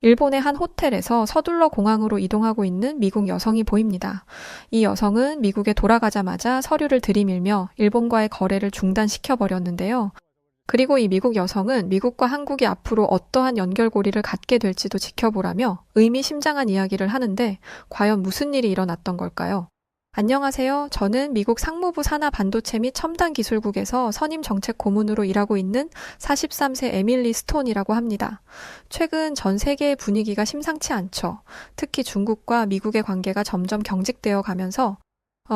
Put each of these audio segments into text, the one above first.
일본의 한 호텔에서 서둘러 공항으로 이동하고 있는 미국 여성이 보입니다. 이 여성은 미국에 돌아가자마자 서류를 들이밀며 일본과의 거래를 중단시켜버렸는데요. 그리고 이 미국 여성은 미국과 한국이 앞으로 어떠한 연결고리를 갖게 될지도 지켜보라며 의미심장한 이야기를 하는데 과연 무슨 일이 일어났던 걸까요? 안녕하세요. 저는 미국 상무부 산하 반도체 및 첨단 기술국에서 선임 정책 고문으로 일하고 있는 43세 에밀리 스톤이라고 합니다. 최근 전 세계의 분위기가 심상치 않죠. 특히 중국과 미국의 관계가 점점 경직되어 가면서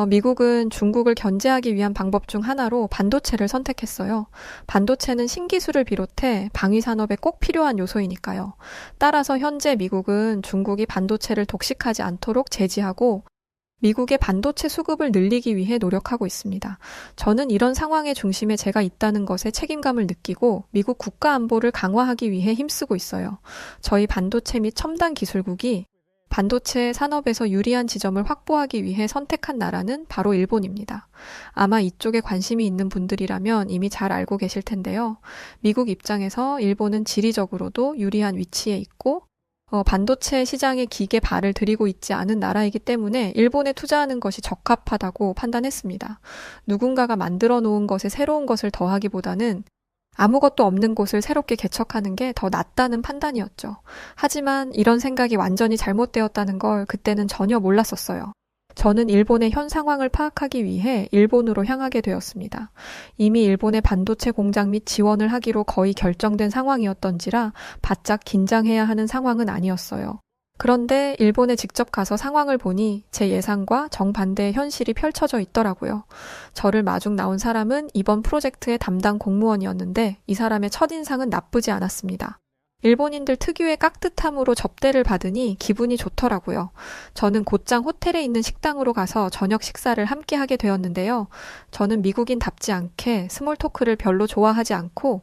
미국은 중국을 견제하기 위한 방법 중 하나로 반도체를 선택했어요. 반도체는 신기술을 비롯해 방위 산업에 꼭 필요한 요소이니까요. 따라서 현재 미국은 중국이 반도체를 독식하지 않도록 제지하고 미국의 반도체 수급을 늘리기 위해 노력하고 있습니다. 저는 이런 상황의 중심에 제가 있다는 것에 책임감을 느끼고 미국 국가 안보를 강화하기 위해 힘쓰고 있어요. 저희 반도체 및 첨단 기술국이 반도체 산업에서 유리한 지점을 확보하기 위해 선택한 나라는 바로 일본입니다. 아마 이쪽에 관심이 있는 분들이라면 이미 잘 알고 계실 텐데요. 미국 입장에서 일본은 지리적으로도 유리한 위치에 있고 반도체 시장에 기계 발을 들이고 있지 않은 나라이기 때문에 일본에 투자하는 것이 적합하다고 판단했습니다. 누군가가 만들어 놓은 것에 새로운 것을 더하기보다는 아무것도 없는 곳을 새롭게 개척하는 게 더 낫다는 판단이었죠. 하지만 이런 생각이 완전히 잘못되었다는 걸 그때는 전혀 몰랐었어요. 저는 일본의 현 상황을 파악하기 위해 일본으로 향하게 되었습니다. 이미 일본의 반도체 공장 및 지원을 하기로 거의 결정된 상황이었던지라 바짝 긴장해야 하는 상황은 아니었어요. 그런데 일본에 직접 가서 상황을 보니 제 예상과 정반대의 현실이 펼쳐져 있더라고요. 저를 마중 나온 사람은 이번 프로젝트의 담당 공무원이었는데 이 사람의 첫인상은 나쁘지 않았습니다. 일본인들 특유의 깍듯함으로 접대를 받으니 기분이 좋더라고요. 저는 곧장 호텔에 있는 식당으로 가서 저녁 식사를 함께 하게 되었는데요. 저는 미국인답지 않게 스몰 토크를 별로 좋아하지 않고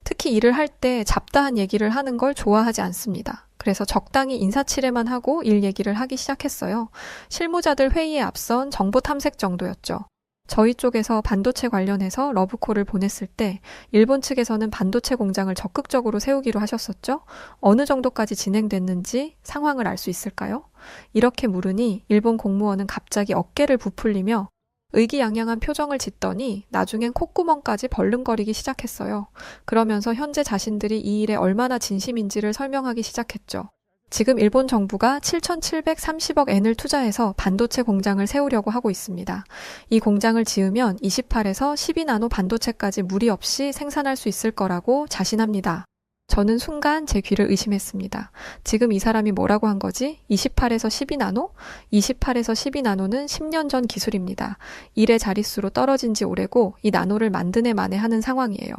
특히 일을 할 때 잡다한 얘기를 하는 걸 좋아하지 않습니다. 그래서 적당히 인사치레만 하고 일 얘기를 하기 시작했어요. 실무자들 회의에 앞선 정보 탐색 정도였죠. 저희 쪽에서 반도체 관련해서 러브콜을 보냈을 때 일본 측에서는 반도체 공장을 적극적으로 세우기로 하셨었죠? 어느 정도까지 진행됐는지 상황을 알 수 있을까요? 이렇게 물으니 일본 공무원은 갑자기 어깨를 부풀리며 의기양양한 표정을 짓더니 나중엔 콧구멍까지 벌름거리기 시작했어요. 그러면서 현재 자신들이 이 일에 얼마나 진심인지를 설명하기 시작했죠. 지금 일본 정부가 7,730억 엔을 투자해서 반도체 공장을 세우려고 하고 있습니다. 이 공장을 지으면 28에서 12나노 반도체까지 무리 없이 생산할 수 있을 거라고 자신합니다. 저는 순간 제 귀를 의심했습니다. 지금 이 사람이 뭐라고 한 거지? 28에서 12나노? 28에서 12나노는 10년 전 기술입니다. 1의 자릿수로 떨어진 지 오래고 이 나노를 만든 해 만에 하는 상황이에요.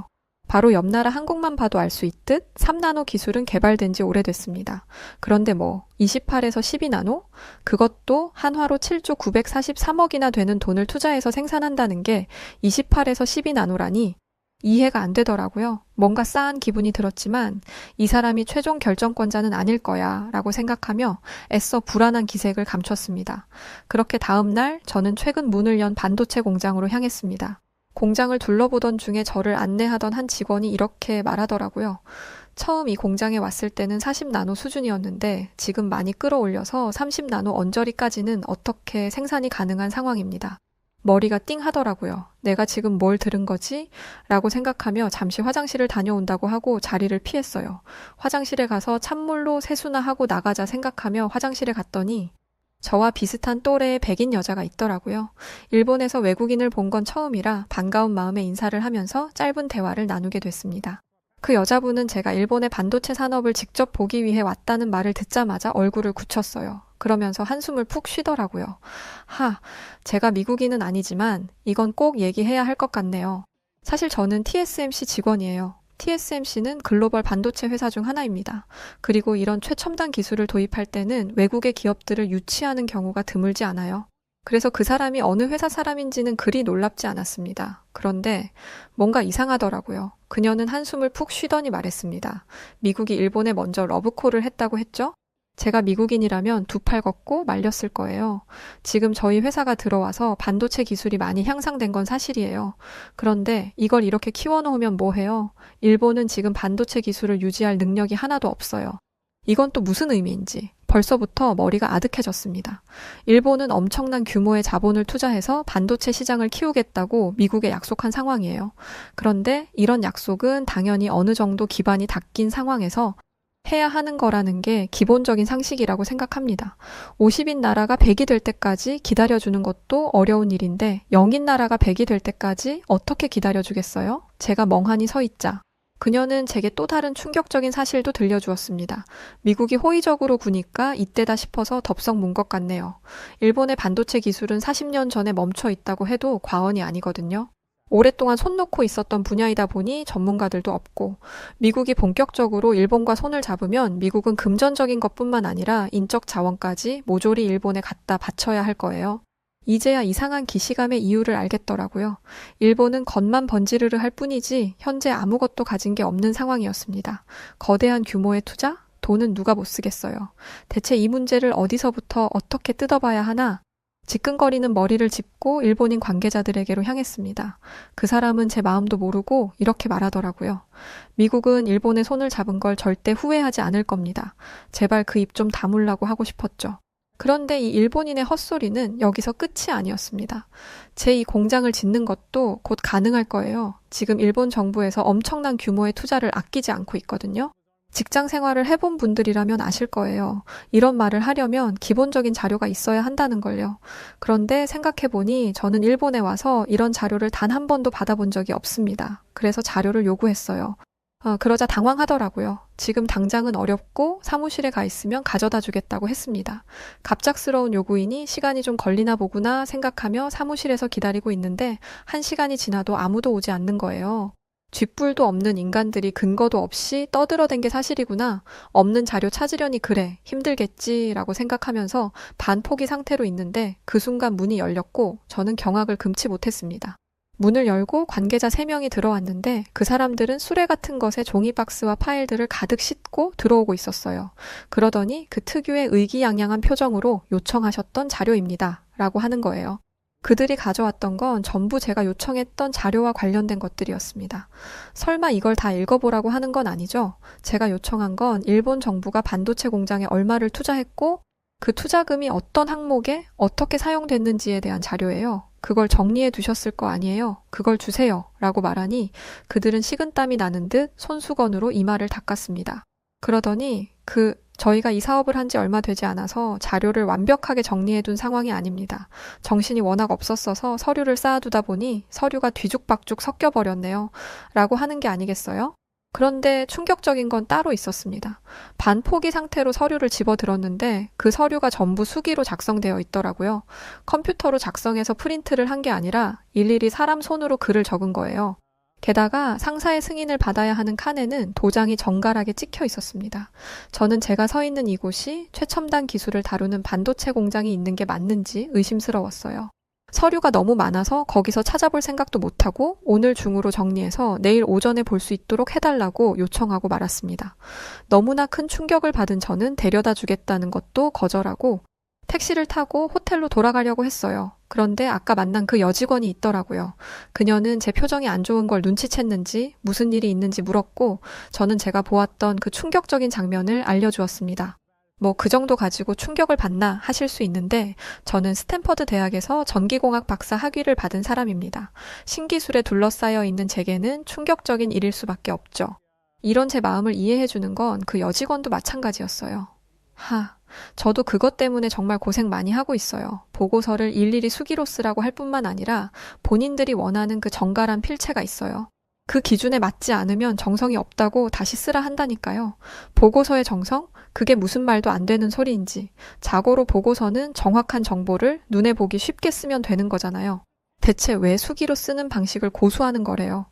바로 옆 나라 한국만 봐도 알 수 있듯 3나노 기술은 개발된 지 오래됐습니다. 그런데 28에서 12나노? 그것도 한화로 7조 943억이나 되는 돈을 투자해서 생산한다는 게 28에서 12나노라니 이해가 안 되더라고요. 뭔가 싸한 기분이 들었지만 이 사람이 최종 결정권자는 아닐 거야 라고 생각하며 애써 불안한 기색을 감췄습니다. 그렇게 다음 날 저는 최근 문을 연 반도체 공장으로 향했습니다. 공장을 둘러보던 중에 저를 안내하던 한 직원이 이렇게 말하더라고요. 처음 이 공장에 왔을 때는 40나노 수준이었는데 지금 많이 끌어올려서 30나노 언저리까지는 어떻게 생산이 가능한 상황입니다. 머리가 띵 하더라고요. 내가 지금 뭘 들은 거지? 라고 생각하며 잠시 화장실을 다녀온다고 하고 자리를 피했어요. 화장실에 가서 찬물로 세수나 하고 나가자 생각하며 화장실에 갔더니 저와 비슷한 또래의 백인 여자가 있더라고요. 일본에서 외국인을 본 건 처음이라 반가운 마음에 인사를 하면서 짧은 대화를 나누게 됐습니다. 그 여자분은 제가 일본의 반도체 산업을 직접 보기 위해 왔다는 말을 듣자마자 얼굴을 굳혔어요. 그러면서 한숨을 푹 쉬더라고요. 제가 미국인은 아니지만 이건 꼭 얘기해야 할 것 같네요. 사실 저는 TSMC 직원이에요. TSMC는 글로벌 반도체 회사 중 하나입니다. 그리고 이런 최첨단 기술을 도입할 때는 외국의 기업들을 유치하는 경우가 드물지 않아요. 그래서 그 사람이 어느 회사 사람인지는 그리 놀랍지 않았습니다. 그런데 뭔가 이상하더라고요. 그녀는 한숨을 푹 쉬더니 말했습니다. 미국이 일본에 먼저 러브콜을 했다고 했죠? 제가 미국인이라면 두 팔 걷고 말렸을 거예요. 지금 저희 회사가 들어와서 반도체 기술이 많이 향상된 건 사실이에요. 그런데 이걸 이렇게 키워놓으면 뭐해요? 일본은 지금 반도체 기술을 유지할 능력이 하나도 없어요. 이건 또 무슨 의미인지 벌써부터 머리가 아득해졌습니다. 일본은 엄청난 규모의 자본을 투자해서 반도체 시장을 키우겠다고 미국에 약속한 상황이에요. 그런데 이런 약속은 당연히 어느 정도 기반이 닦인 상황에서 해야 하는 거라는 게 기본적인 상식이라고 생각합니다. 50인 나라가 100이 될 때까지 기다려주는 것도 어려운 일인데 0인 나라가 100이 될 때까지 어떻게 기다려주겠어요? 제가 멍하니 서 있자. 그녀는 제게 또 다른 충격적인 사실도 들려주었습니다. 미국이 호의적으로 구니까 이때다 싶어서 덥석 문 것 같네요. 일본의 반도체 기술은 40년 전에 멈춰 있다고 해도 과언이 아니거든요. 오랫동안 손 놓고 있었던 분야이다 보니 전문가들도 없고, 미국이 본격적으로 일본과 손을 잡으면 미국은 금전적인 것뿐만 아니라 인적 자원까지 모조리 일본에 갖다 바쳐야 할 거예요. 이제야 이상한 기시감의 이유를 알겠더라고요. 일본은 겉만 번지르르 할 뿐이지 현재 아무것도 가진 게 없는 상황이었습니다. 거대한 규모의 투자? 돈은 누가 못 쓰겠어요. 대체 이 문제를 어디서부터 어떻게 뜯어봐야 하나? 지끈거리는 머리를 짚고 일본인 관계자들에게로 향했습니다. 그 사람은 제 마음도 모르고 이렇게 말하더라고요. 미국은 일본의 손을 잡은 걸 절대 후회하지 않을 겁니다. 제발 그 입 좀 다물라고 하고 싶었죠. 그런데 이 일본인의 헛소리는 여기서 끝이 아니었습니다. 제 이 공장을 짓는 것도 곧 가능할 거예요. 지금 일본 정부에서 엄청난 규모의 투자를 아끼지 않고 있거든요. 직장 생활을 해본 분들이라면 아실 거예요. 이런 말을 하려면 기본적인 자료가 있어야 한다는 걸요. 그런데 생각해보니 저는 일본에 와서 이런 자료를 단 한 번도 받아본 적이 없습니다. 그래서 자료를 요구했어요. 그러자 당황하더라고요. 지금 당장은 어렵고 사무실에 가 있으면 가져다 주겠다고 했습니다. 갑작스러운 요구이니 시간이 좀 걸리나 보구나 생각하며 사무실에서 기다리고 있는데 1시간이 지나도 아무도 오지 않는 거예요. 쥐뿔도 없는 인간들이 근거도 없이 떠들어댄 게 사실이구나. 없는 자료 찾으려니 그래. 힘들겠지라고 생각하면서 반포기 상태로 있는데 그 순간 문이 열렸고 저는 경악을 금치 못했습니다. 문을 열고 관계자 3명이 들어왔는데 그 사람들은 수레 같은 것에 종이박스와 파일들을 가득 싣고 들어오고 있었어요. 그러더니 그 특유의 의기양양한 표정으로 요청하셨던 자료입니다. 라고 하는 거예요. 그들이 가져왔던 건 전부 제가 요청했던 자료와 관련된 것들이었습니다. 설마 이걸 다 읽어보라고 하는 건 아니죠? 제가 요청한 건 일본 정부가 반도체 공장에 얼마를 투자했고 그 투자금이 어떤 항목에 어떻게 사용됐는지에 대한 자료예요. 그걸 정리해 두셨을 거 아니에요? 그걸 주세요. 라고 말하니 그들은 식은땀이 나는 듯 손수건으로 이마를 닦았습니다. 그러더니 저희가 이 사업을 한 지 얼마 되지 않아서 자료를 완벽하게 정리해둔 상황이 아닙니다. 정신이 워낙 없었어서 서류를 쌓아두다 보니 서류가 뒤죽박죽 섞여버렸네요. 라고 하는 게 아니겠어요? 그런데 충격적인 건 따로 있었습니다. 반포기 상태로 서류를 집어들었는데 그 서류가 전부 수기로 작성되어 있더라고요. 컴퓨터로 작성해서 프린트를 한 게 아니라 일일이 사람 손으로 글을 적은 거예요. 게다가 상사의 승인을 받아야 하는 칸에는 도장이 정갈하게 찍혀 있었습니다. 저는 제가 서 있는 이곳이 최첨단 기술을 다루는 반도체 공장이 있는 게 맞는지 의심스러웠어요. 서류가 너무 많아서 거기서 찾아볼 생각도 못하고 오늘 중으로 정리해서 내일 오전에 볼 수 있도록 해달라고 요청하고 말았습니다. 너무나 큰 충격을 받은 저는 데려다 주겠다는 것도 거절하고 택시를 타고 호텔로 돌아가려고 했어요. 그런데 아까 만난 그 여직원이 있더라고요. 그녀는 제 표정이 안 좋은 걸 눈치챘는지 무슨 일이 있는지 물었고 저는 제가 보았던 그 충격적인 장면을 알려주었습니다. 뭐 그 정도 가지고 충격을 받나 하실 수 있는데 저는 스탠퍼드 대학에서 전기공학 박사 학위를 받은 사람입니다. 신기술에 둘러싸여 있는 제게는 충격적인 일일 수밖에 없죠. 이런 제 마음을 이해해주는 건 그 여직원도 마찬가지였어요. 저도 그것 때문에 정말 고생 많이 하고 있어요. 보고서를 일일이 수기로 쓰라고 할 뿐만 아니라 본인들이 원하는 그 정갈한 필체가 있어요. 그 기준에 맞지 않으면 정성이 없다고 다시 쓰라 한다니까요. 보고서의 정성? 그게 무슨 말도 안 되는 소리인지. 자고로 보고서는 정확한 정보를 눈에 보기 쉽게 쓰면 되는 거잖아요. 대체 왜 수기로 쓰는 방식을 고수하는 거래요?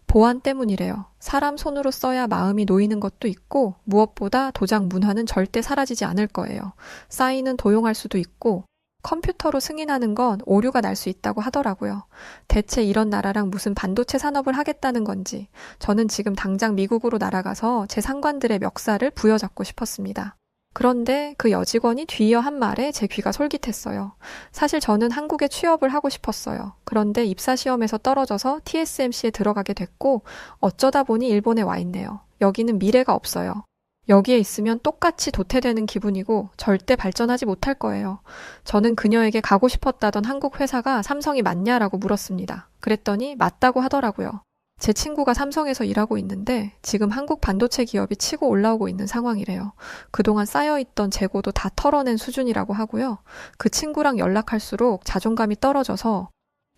보안 때문이래요. 사람 손으로 써야 마음이 놓이는 것도 있고 무엇보다 도장 문화는 절대 사라지지 않을 거예요. 사인은 도용할 수도 있고 컴퓨터로 승인하는 건 오류가 날 수 있다고 하더라고요. 대체 이런 나라랑 무슨 반도체 산업을 하겠다는 건지 저는 지금 당장 미국으로 날아가서 제 상관들의 멱살을 부여잡고 싶었습니다. 그런데 그 여직원이 뒤이어 한 말에 제 귀가 솔깃했어요. 사실 저는 한국에 취업을 하고 싶었어요. 그런데 입사시험에서 떨어져서 TSMC에 들어가게 됐고 어쩌다 보니 일본에 와 있네요. 여기는 미래가 없어요. 여기에 있으면 똑같이 도태되는 기분이고 절대 발전하지 못할 거예요. 저는 그녀에게 가고 싶었다던 한국 회사가 삼성이 맞냐라고 물었습니다. 그랬더니 맞다고 하더라고요. 제 친구가 삼성에서 일하고 있는데 지금 한국 반도체 기업이 치고 올라오고 있는 상황이래요. 그동안 쌓여있던 재고도 다 털어낸 수준이라고 하고요. 그 친구랑 연락할수록 자존감이 떨어져서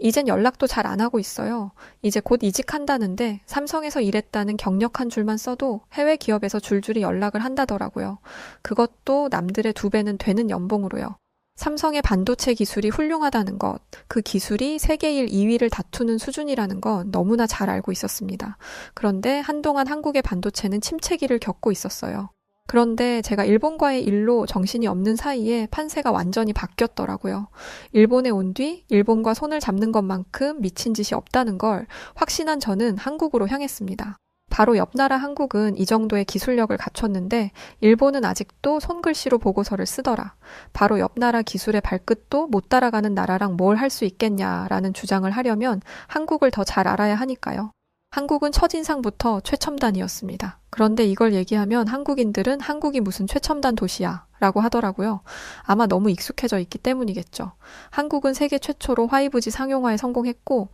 이젠 연락도 잘 안 하고 있어요. 이제 곧 이직한다는데 삼성에서 일했다는 경력한 줄만 써도 해외 기업에서 줄줄이 연락을 한다더라고요. 그것도 남들의 2배는 되는 연봉으로요. 삼성의 반도체 기술이 훌륭하다는 것, 그 기술이 세계 1, 2위를 다투는 수준이라는 건 너무나 잘 알고 있었습니다. 그런데 한동안 한국의 반도체는 침체기를 겪고 있었어요. 그런데 제가 일본과의 일로 정신이 없는 사이에 판세가 완전히 바뀌었더라고요. 일본에 온 뒤 일본과 손을 잡는 것만큼 미친 짓이 없다는 걸 확신한 저는 한국으로 향했습니다. 바로 옆 나라 한국은 이 정도의 기술력을 갖췄는데 일본은 아직도 손글씨로 보고서를 쓰더라. 바로 옆 나라 기술의 발끝도 못 따라가는 나라랑 뭘 할 수 있겠냐라는 주장을 하려면 한국을 더 잘 알아야 하니까요. 한국은 첫인상부터 최첨단이었습니다. 그런데 이걸 얘기하면 한국인들은 한국이 무슨 최첨단 도시야 라고 하더라고요. 아마 너무 익숙해져 있기 때문이겠죠. 한국은 세계 최초로 5G 상용화에 성공했고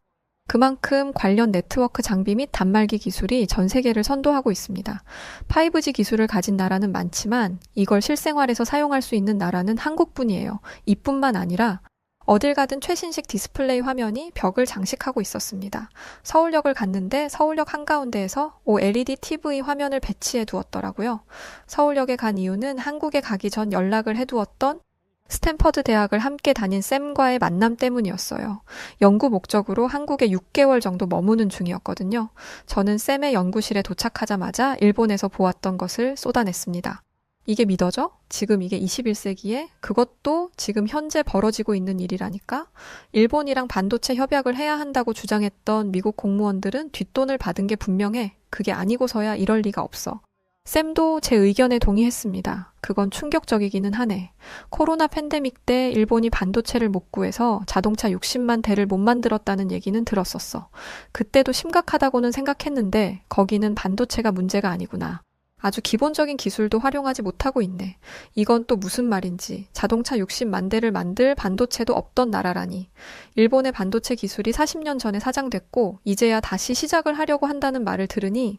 그만큼 관련 네트워크 장비 및 단말기 기술이 전 세계를 선도하고 있습니다. 5G 기술을 가진 나라는 많지만 이걸 실생활에서 사용할 수 있는 나라는 한국뿐이에요. 이뿐만 아니라 어딜 가든 최신식 디스플레이 화면이 벽을 장식하고 있었습니다. 서울역을 갔는데 서울역 한가운데에서 OLED TV 화면을 배치해 두었더라고요. 서울역에 간 이유는 한국에 가기 전 연락을 해두었던 스탠퍼드 대학을 함께 다닌 쌤과의 만남 때문이었어요. 연구 목적으로 한국에 6개월 정도 머무는 중이었거든요. 저는 쌤의 연구실에 도착하자마자 일본에서 보았던 것을 쏟아냈습니다. 이게 믿어져? 지금 이게 21세기에 그것도 지금 현재 벌어지고 있는 일이라니까? 일본이랑 반도체 협약을 해야 한다고 주장했던 미국 공무원들은 뒷돈을 받은 게 분명해. 그게 아니고서야 이럴 리가 없어. 쌤도 제 의견에 동의했습니다. 그건 충격적이기는 하네. 코로나 팬데믹 때 일본이 반도체를 못 구해서 자동차 60만 대를 못 만들었다는 얘기는 들었었어. 그때도 심각하다고는 생각했는데 거기는 반도체가 문제가 아니구나. 아주 기본적인 기술도 활용하지 못하고 있네. 이건 또 무슨 말인지. 자동차 60만 대를 만들 반도체도 없던 나라라니. 일본의 반도체 기술이 40년 전에 사장됐고 이제야 다시 시작을 하려고 한다는 말을 들으니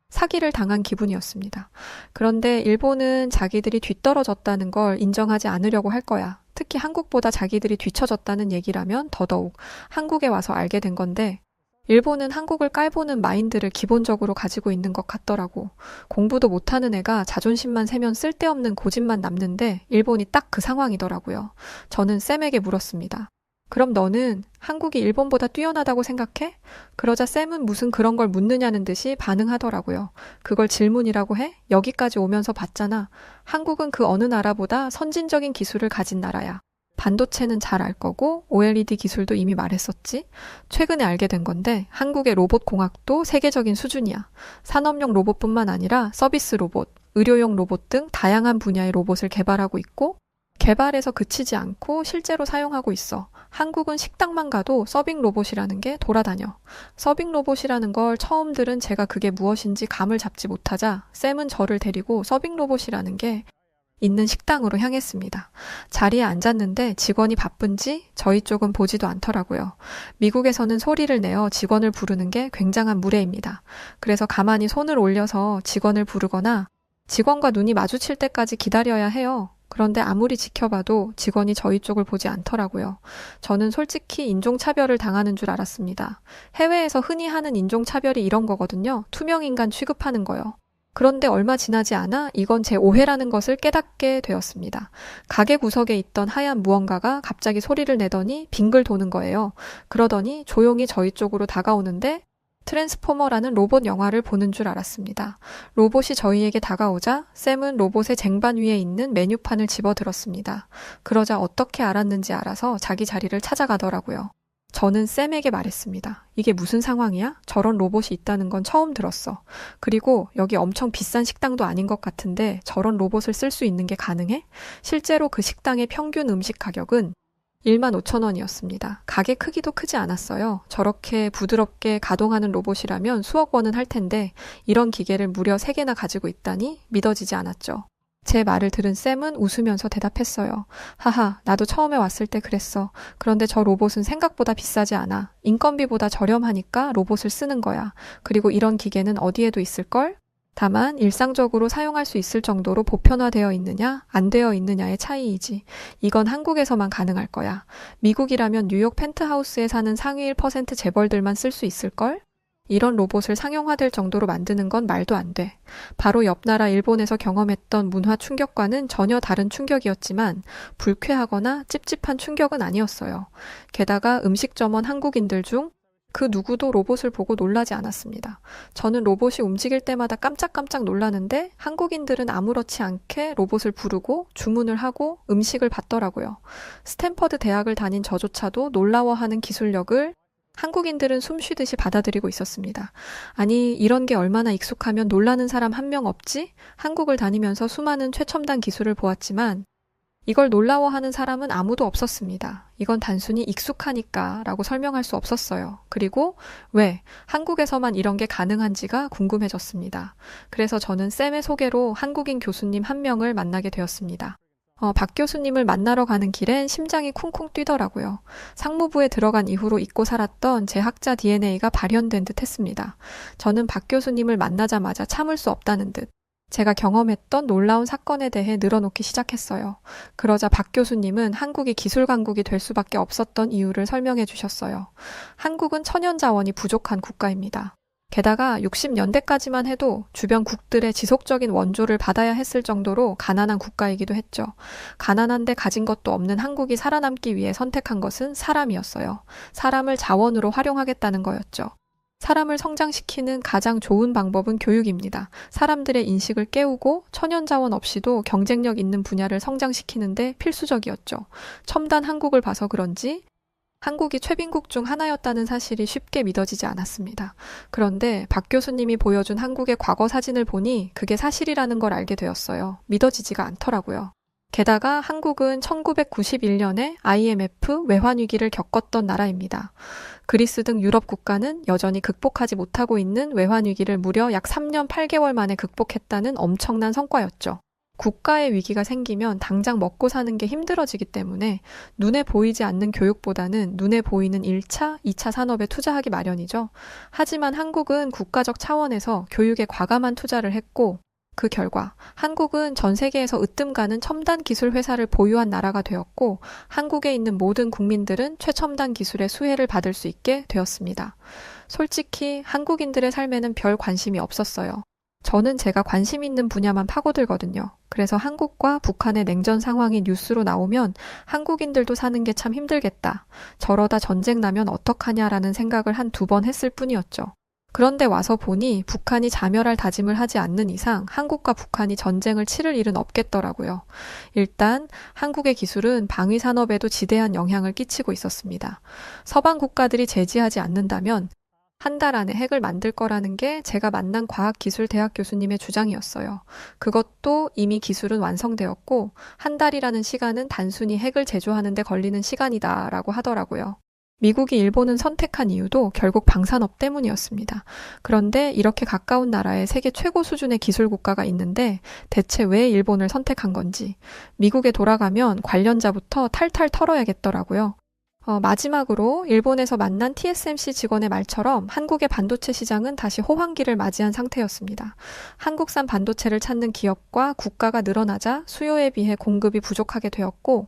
사기를 당한 기분이었습니다. 그런데 일본은 자기들이 뒤떨어졌다는 걸 인정하지 않으려고 할 거야. 특히 한국보다 자기들이 뒤처졌다는 얘기라면 더더욱 한국에 와서 알게 된 건데 일본은 한국을 깔보는 마인드를 기본적으로 가지고 있는 것 같더라고. 공부도 못하는 애가 자존심만 세면 쓸데없는 고집만 남는데 일본이 딱 그 상황이더라고요. 저는 쌤에게 물었습니다. 그럼 너는 한국이 일본보다 뛰어나다고 생각해? 그러자 쌤은 무슨 그런 걸 묻느냐는 듯이 반응하더라고요. 그걸 질문이라고 해? 여기까지 오면서 봤잖아. 한국은 그 어느 나라보다 선진적인 기술을 가진 나라야. 반도체는 잘 알 거고 OLED 기술도 이미 말했었지. 최근에 알게 된 건데 한국의 로봇 공학도 세계적인 수준이야. 산업용 로봇뿐만 아니라 서비스 로봇, 의료용 로봇 등 다양한 분야의 로봇을 개발하고 있고 개발에서 그치지 않고 실제로 사용하고 있어. 한국은 식당만 가도 서빙 로봇이라는 게 돌아다녀. 서빙 로봇이라는 걸 처음 들은 제가 그게 무엇인지 감을 잡지 못하자 쌤은 저를 데리고 서빙 로봇이라는 게 있는 식당으로 향했습니다. 자리에 앉았는데 직원이 바쁜지 저희 쪽은 보지도 않더라고요. 미국에서는 소리를 내어 직원을 부르는 게 굉장한 무례입니다. 그래서 가만히 손을 올려서 직원을 부르거나 직원과 눈이 마주칠 때까지 기다려야 해요. 그런데 아무리 지켜봐도 직원이 저희 쪽을 보지 않더라고요. 저는 솔직히 인종차별을 당하는 줄 알았습니다. 해외에서 흔히 하는 인종차별이 이런 거거든요. 투명인간 취급하는 거요. 그런데 얼마 지나지 않아 이건 제 오해라는 것을 깨닫게 되었습니다. 가게 구석에 있던 하얀 무언가가 갑자기 소리를 내더니 빙글 도는 거예요. 그러더니 조용히 저희 쪽으로 다가오는데 트랜스포머라는 로봇 영화를 보는 줄 알았습니다. 로봇이 저희에게 다가오자 샘은 로봇의 쟁반 위에 있는 메뉴판을 집어들었습니다. 그러자 어떻게 알았는지 알아서 자기 자리를 찾아가더라고요. 저는 샘에게 말했습니다. 이게 무슨 상황이야? 저런 로봇이 있다는 건 처음 들었어. 그리고 여기 엄청 비싼 식당도 아닌 것 같은데 저런 로봇을 쓸 수 있는 게 가능해? 실제로 그 식당의 평균 음식 가격은 15,000원이었습니다. 가게 크기도 크지 않았어요. 저렇게 부드럽게 가동하는 로봇이라면 수억 원은 할 텐데 이런 기계를 무려 3개나 가지고 있다니 믿어지지 않았죠. 제 말을 들은 샘은 웃으면서 대답했어요. 하하, 나도 처음에 왔을 때 그랬어. 그런데 저 로봇은 생각보다 비싸지 않아. 인건비보다 저렴하니까 로봇을 쓰는 거야. 그리고 이런 기계는 어디에도 있을걸? 다만 일상적으로 사용할 수 있을 정도로 보편화되어 있느냐, 안 되어 있느냐의 차이이지. 이건 한국에서만 가능할 거야. 미국이라면 뉴욕 펜트하우스에 사는 상위 1% 재벌들만 쓸 수 있을걸? 이런 로봇을 상용화될 정도로 만드는 건 말도 안 돼. 바로 옆 나라 일본에서 경험했던 문화 충격과는 전혀 다른 충격이었지만 불쾌하거나 찝찝한 충격은 아니었어요. 게다가 음식점원 한국인들 중 그 누구도 로봇을 보고 놀라지 않았습니다. 저는 로봇이 움직일 때마다 깜짝깜짝 놀라는데 한국인들은 아무렇지 않게 로봇을 부르고 주문을 하고 음식을 받더라고요. 스탠퍼드 대학을 다닌 저조차도 놀라워하는 기술력을 한국인들은 숨 쉬듯이 받아들이고 있었습니다. 아니, 이런 게 얼마나 익숙하면 놀라는 사람 한 명 없지? 한국을 다니면서 수많은 최첨단 기술을 보았지만 이걸 놀라워하는 사람은 아무도 없었습니다. 이건 단순히 익숙하니까 라고 설명할 수 없었어요. 그리고 왜 한국에서만 이런 게 가능한지가 궁금해졌습니다. 그래서 저는 쌤의 소개로 한국인 교수님 한 명을 만나게 되었습니다. 박 교수님을 만나러 가는 길엔 심장이 쿵쿵 뛰더라고요. 상무부에 들어간 이후로 잊고 살았던 제 학자 DNA가 발현된 듯 했습니다. 저는 박 교수님을 만나자마자 참을 수 없다는 듯 제가 경험했던 놀라운 사건에 대해 늘어놓기 시작했어요. 그러자 박 교수님은 한국이 기술 강국이 될 수밖에 없었던 이유를 설명해 주셨어요. 한국은 천연 자원이 부족한 국가입니다. 게다가 60년대까지만 해도 주변 국들의 지속적인 원조를 받아야 했을 정도로 가난한 국가이기도 했죠. 가난한데 가진 것도 없는 한국이 살아남기 위해 선택한 것은 사람이었어요. 사람을 자원으로 활용하겠다는 거였죠. 사람을 성장시키는 가장 좋은 방법은 교육입니다. 사람들의 인식을 깨우고 천연자원 없이도 경쟁력 있는 분야를 성장시키는데 필수적이었죠. 첨단 한국을 봐서 그런지 한국이 최빈국 중 하나였다는 사실이 쉽게 믿어지지 않았습니다. 그런데 박 교수님이 보여준 한국의 과거 사진을 보니 그게 사실이라는 걸 알게 되었어요. 믿어지지가 않더라고요. 게다가 한국은 1991년에 IMF 외환위기를 겪었던 나라입니다. 그리스 등 유럽 국가는 여전히 극복하지 못하고 있는 외환위기를 무려 약 3년 8개월 만에 극복했다는 엄청난 성과였죠. 국가의 위기가 생기면 당장 먹고 사는 게 힘들어지기 때문에 눈에 보이지 않는 교육보다는 눈에 보이는 1차, 2차 산업에 투자하기 마련이죠. 하지만 한국은 국가적 차원에서 교육에 과감한 투자를 했고 그 결과 한국은 전 세계에서 으뜸 가는 첨단 기술 회사를 보유한 나라가 되었고 한국에 있는 모든 국민들은 최첨단 기술의 수혜를 받을 수 있게 되었습니다. 솔직히 한국인들의 삶에는 별 관심이 없었어요. 저는 제가 관심 있는 분야만 파고들거든요. 그래서 한국과 북한의 냉전 상황이 뉴스로 나오면 한국인들도 사는 게 참 힘들겠다. 저러다 전쟁 나면 어떡하냐라는 생각을 한 2번 했을 뿐이었죠. 그런데 와서 보니 북한이 자멸할 다짐을 하지 않는 이상 한국과 북한이 전쟁을 치를 일은 없겠더라고요. 일단 한국의 기술은 방위 산업에도 지대한 영향을 끼치고 있었습니다. 서방 국가들이 제지하지 않는다면 한 달 안에 핵을 만들 거라는 게 제가 만난 과학기술대학 교수님의 주장이었어요. 그것도 이미 기술은 완성되었고 한 달이라는 시간은 단순히 핵을 제조하는 데 걸리는 시간이다라고 하더라고요. 미국이 일본은 선택한 이유도 결국 방산업 때문이었습니다. 그런데 이렇게 가까운 나라에 세계 최고 수준의 기술 국가가 있는데 대체 왜 일본을 선택한 건지 미국에 돌아가면 관련자부터 탈탈 털어야겠더라고요. 마지막으로 일본에서 만난 TSMC 직원의 말처럼 한국의 반도체 시장은 다시 호황기를 맞이한 상태였습니다. 한국산 반도체를 찾는 기업과 국가가 늘어나자 수요에 비해 공급이 부족하게 되었고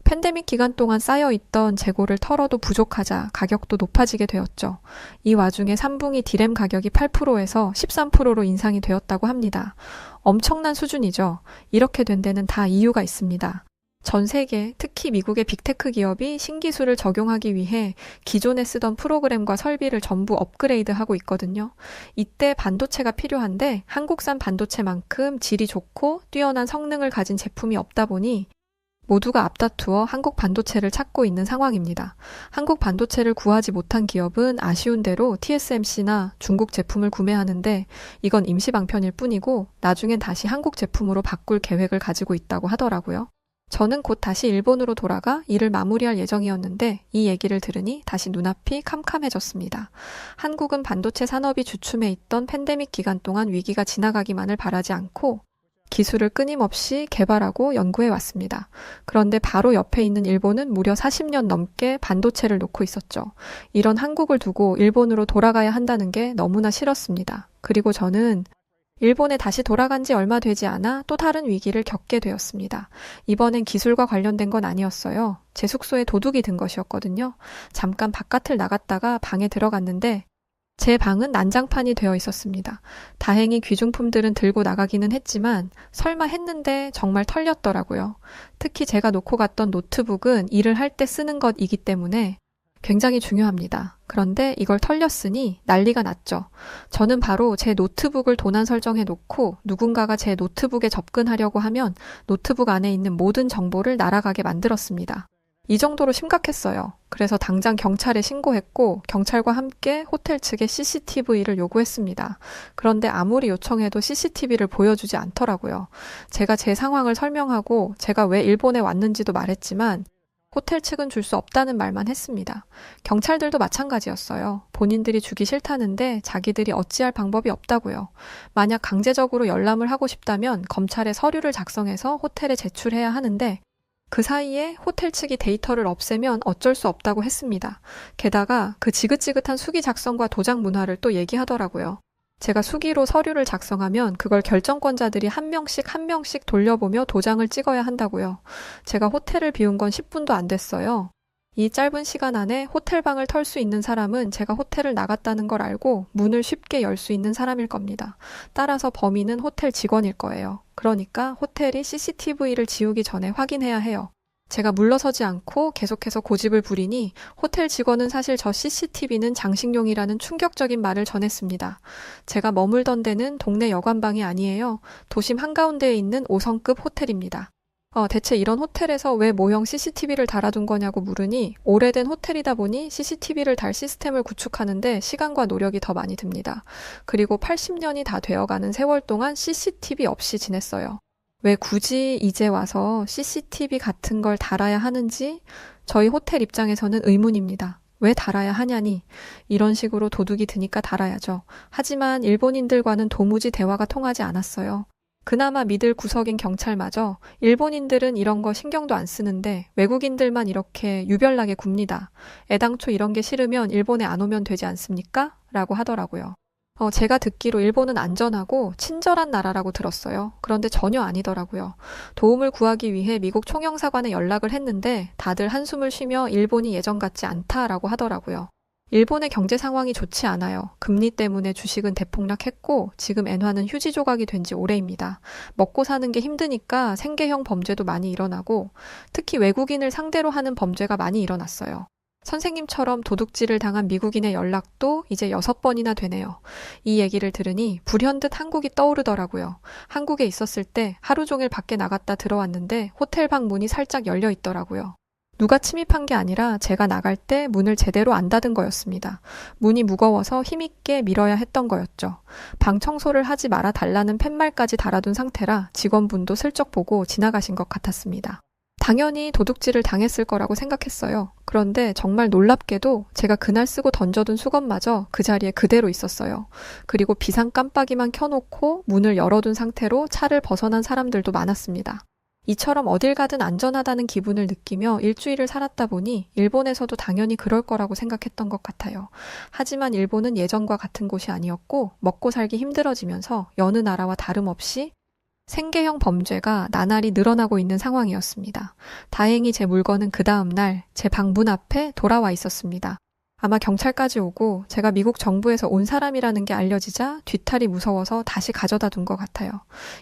팬데믹 기간 동안 쌓여있던 재고를 털어도 부족하자 가격도 높아지게 되었죠. 이 와중에 3분기 디램 가격이 8%에서 13%로 인상이 되었다고 합니다. 엄청난 수준이죠. 이렇게 된 데는 다 이유가 있습니다. 전 세계, 특히 미국의 빅테크 기업이 신기술을 적용하기 위해 기존에 쓰던 프로그램과 설비를 전부 업그레이드하고 있거든요. 이때 반도체가 필요한데 한국산 반도체만큼 질이 좋고 뛰어난 성능을 가진 제품이 없다 보니 모두가 앞다투어 한국 반도체를 찾고 있는 상황입니다. 한국 반도체를 구하지 못한 기업은 아쉬운 대로 TSMC나 중국 제품을 구매하는데 이건 임시 방편일 뿐이고 나중엔 다시 한국 제품으로 바꿀 계획을 가지고 있다고 하더라고요. 저는 곧 다시 일본으로 돌아가 일을 마무리할 예정이었는데 이 얘기를 들으니 다시 눈앞이 캄캄해졌습니다. 한국은 반도체 산업이 주춤해 있던 팬데믹 기간 동안 위기가 지나가기만을 바라지 않고 기술을 끊임없이 개발하고 연구해 왔습니다. 그런데 바로 옆에 있는 일본은 무려 40년 넘게 반도체를 놓고 있었죠. 이런 한국을 두고 일본으로 돌아가야 한다는 게 너무나 싫었습니다. 그리고 저는 일본에 다시 돌아간 지 얼마 되지 않아 또 다른 위기를 겪게 되었습니다. 이번엔 기술과 관련된 건 아니었어요. 제 숙소에 도둑이 든 것이었거든요. 잠깐 바깥을 나갔다가 방에 들어갔는데 제 방은 난장판이 되어 있었습니다. 다행히 귀중품들은 들고 나가기는 했지만 설마 했는데 정말 털렸더라고요. 특히 제가 놓고 갔던 노트북은 일을 할 때 쓰는 것이기 때문에 굉장히 중요합니다. 그런데 이걸 털렸으니 난리가 났죠. 저는 바로 제 노트북을 도난 설정해 놓고 누군가가 제 노트북에 접근하려고 하면 노트북 안에 있는 모든 정보를 날아가게 만들었습니다. 이 정도로 심각했어요. 그래서 당장 경찰에 신고했고 경찰과 함께 호텔 측에 CCTV를 요구했습니다. 그런데 아무리 요청해도 CCTV를 보여주지 않더라고요. 제가 제 상황을 설명하고 제가 왜 일본에 왔는지도 말했지만 호텔 측은 줄 수 없다는 말만 했습니다. 경찰들도 마찬가지였어요. 본인들이 주기 싫다는데 자기들이 어찌할 방법이 없다고요. 만약 강제적으로 열람을 하고 싶다면 검찰에 서류를 작성해서 호텔에 제출해야 하는데 그 사이에 호텔 측이 데이터를 없애면 어쩔 수 없다고 했습니다. 게다가 그 지긋지긋한 수기 작성과 도장 문화를 또 얘기하더라고요. 제가 수기로 서류를 작성하면 그걸 결정권자들이 한 명씩 돌려보며 도장을 찍어야 한다고요. 제가 호텔을 비운 건 10분도 안 됐어요. 이 짧은 시간 안에 호텔방을 털 수 있는 사람은 제가 호텔을 나갔다는 걸 알고 문을 쉽게 열 수 있는 사람일 겁니다. 따라서 범인은 호텔 직원일 거예요. 그러니까 호텔이 CCTV를 지우기 전에 확인해야 해요. 제가 물러서지 않고 계속해서 고집을 부리니 호텔 직원은 사실 저 CCTV는 장식용이라는 충격적인 말을 전했습니다. 제가 머물던 데는 동네 여관방이 아니에요. 도심 한가운데에 있는 5성급 호텔입니다. 대체 이런 호텔에서 왜 모형 CCTV를 달아둔 거냐고 물으니 오래된 호텔이다 보니 CCTV를 달 시스템을 구축하는데 시간과 노력이 더 많이 듭니다. 그리고 80년이 다 되어가는 세월 동안 CCTV 없이 지냈어요. 왜 굳이 이제 와서 CCTV 같은 걸 달아야 하는지 저희 호텔 입장에서는 의문입니다. 왜 달아야 하냐니 이런 식으로 도둑이 드니까 달아야죠. 하지만 일본인들과는 도무지 대화가 통하지 않았어요. 그나마 믿을 구석인 경찰마저 일본인들은 이런 거 신경도 안 쓰는데 외국인들만 이렇게 유별나게 굽니다. 애당초 이런 게 싫으면 일본에 안 오면 되지 않습니까? 라고 하더라고요. 제가 듣기로 일본은 안전하고 친절한 나라라고 들었어요. 그런데 전혀 아니더라고요. 도움을 구하기 위해 미국 총영사관에 연락을 했는데 다들 한숨을 쉬며 일본이 예전 같지 않다라고 하더라고요. 일본의 경제 상황이 좋지 않아요. 금리 때문에 주식은 대폭락했고 지금 엔화는 휴지 조각이 된 지 오래입니다. 먹고 사는 게 힘드니까 생계형 범죄도 많이 일어나고 특히 외국인을 상대로 하는 범죄가 많이 일어났어요. 선생님처럼 도둑질을 당한 미국인의 연락도 이제 6번이나 되네요. 이 얘기를 들으니 불현듯 한국이 떠오르더라고요. 한국에 있었을 때 하루 종일 밖에 나갔다 들어왔는데 호텔방 문이 살짝 열려 있더라고요. 누가 침입한 게 아니라 제가 나갈 때 문을 제대로 안 닫은 거였습니다. 문이 무거워서 힘있게 밀어야 했던 거였죠. 방 청소를 하지 말아 달라는 팻말까지 달아둔 상태라 직원분도 슬쩍 보고 지나가신 것 같았습니다. 당연히 도둑질을 당했을 거라고 생각했어요. 그런데 정말 놀랍게도 제가 그날 쓰고 던져둔 수건마저 그 자리에 그대로 있었어요. 그리고 비상 깜빡이만 켜놓고 문을 열어둔 상태로 차를 벗어난 사람들도 많았습니다. 이처럼 어딜 가든 안전하다는 기분을 느끼며 일주일을 살았다 보니 일본에서도 당연히 그럴 거라고 생각했던 것 같아요. 하지만 일본은 예전과 같은 곳이 아니었고 먹고 살기 힘들어지면서 여느 나라와 다름없이 생계형 범죄가 나날이 늘어나고 있는 상황이었습니다. 다행히 제 물건은 그 다음 날 제 방 문 앞에 돌아와 있었습니다. 아마 경찰까지 오고 제가 미국 정부에서 온 사람이라는 게 알려지자 뒤탈이 무서워서 다시 가져다 둔 것 같아요.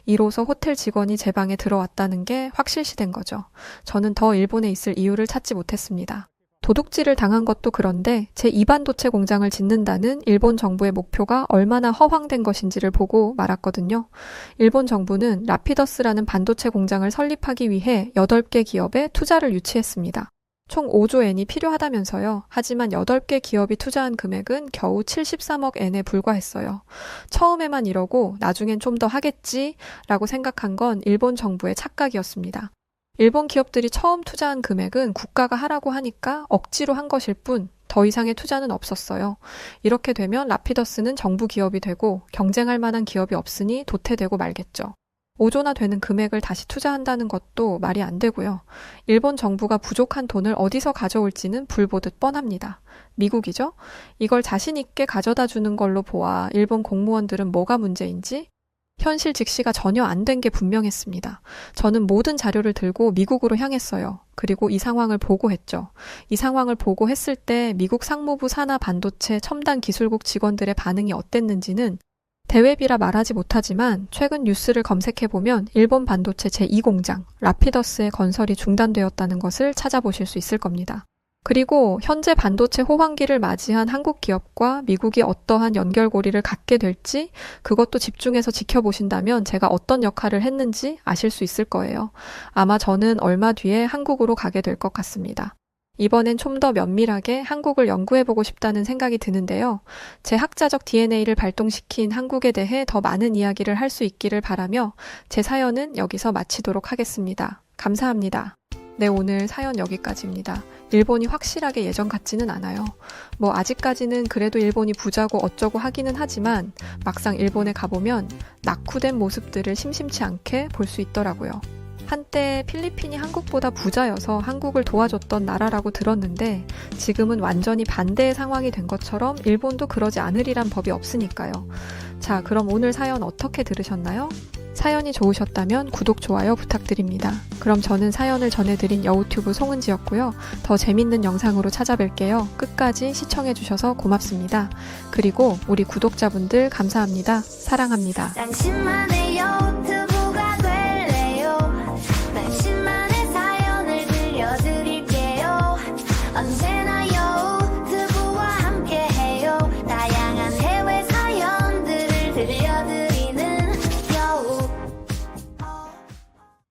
이로써 호텔 직원이 제 방에 들어왔다는 게 확실시된 거죠. 저는 더 일본에 있을 이유를 찾지 못했습니다. 도둑질을 당한 것도 그런데 제 2반도체 공장을 짓는다는 일본 정부의 목표가 얼마나 허황된 것인지를 보고 말았거든요. 일본 정부는 라피더스라는 반도체 공장을 설립하기 위해 8개 기업에 투자를 유치했습니다. 총 5조 엔이 필요하다면서요. 하지만 8개 기업이 투자한 금액은 겨우 73억 엔에 불과했어요. 처음에만 이러고 나중엔 좀 더 하겠지라고 생각한 건 일본 정부의 착각이었습니다. 일본 기업들이 처음 투자한 금액은 국가가 하라고 하니까 억지로 한 것일 뿐 더 이상의 투자는 없었어요. 이렇게 되면 라피더스는 정부 기업이 되고 경쟁할 만한 기업이 없으니 도태되고 말겠죠. 5조나 되는 금액을 다시 투자한다는 것도 말이 안 되고요. 일본 정부가 부족한 돈을 어디서 가져올지는 불보듯 뻔합니다. 미국이죠? 이걸 자신 있게 가져다 주는 걸로 보아 일본 공무원들은 뭐가 문제인지 현실 직시가 전혀 안 된 게 분명했습니다. 저는 모든 자료를 들고 미국으로 향했어요. 그리고 이 상황을 보고했죠. 이 상황을 보고했을 때 미국 상무부 산하 반도체 첨단 기술국 직원들의 반응이 어땠는지는 대외비라 말하지 못하지만 최근 뉴스를 검색해보면 일본 반도체 제2공장 라피더스의 건설이 중단되었다는 것을 찾아보실 수 있을 겁니다. 그리고 현재 반도체 호황기를 맞이한 한국 기업과 미국이 어떠한 연결고리를 갖게 될지 그것도 집중해서 지켜보신다면 제가 어떤 역할을 했는지 아실 수 있을 거예요. 아마 저는 얼마 뒤에 한국으로 가게 될 것 같습니다. 이번엔 좀 더 면밀하게 한국을 연구해보고 싶다는 생각이 드는데요. 제 학자적 DNA를 발동시킨 한국에 대해 더 많은 이야기를 할 수 있기를 바라며 제 사연은 여기서 마치도록 하겠습니다. 감사합니다. 네, 오늘 사연 여기까지입니다. 일본이 확실하게 예전 같지는 않아요. 아직까지는 그래도 일본이 부자고 어쩌고 하기는 하지만 막상 일본에 가보면 낙후된 모습들을 심심치 않게 볼 수 있더라고요. 한때 필리핀이 한국보다 부자여서 한국을 도와줬던 나라라고 들었는데 지금은 완전히 반대의 상황이 된 것처럼 일본도 그러지 않으리란 법이 없으니까요. 자, 그럼 오늘 사연 어떻게 들으셨나요? 사연이 좋으셨다면 구독, 좋아요 부탁드립니다. 그럼 저는 사연을 전해드린 여우튜브 송은지였고요. 더 재밌는 영상으로 찾아뵐게요. 끝까지 시청해주셔서 고맙습니다. 그리고 우리 구독자분들 감사합니다. 사랑합니다. 당신만의 여우튜브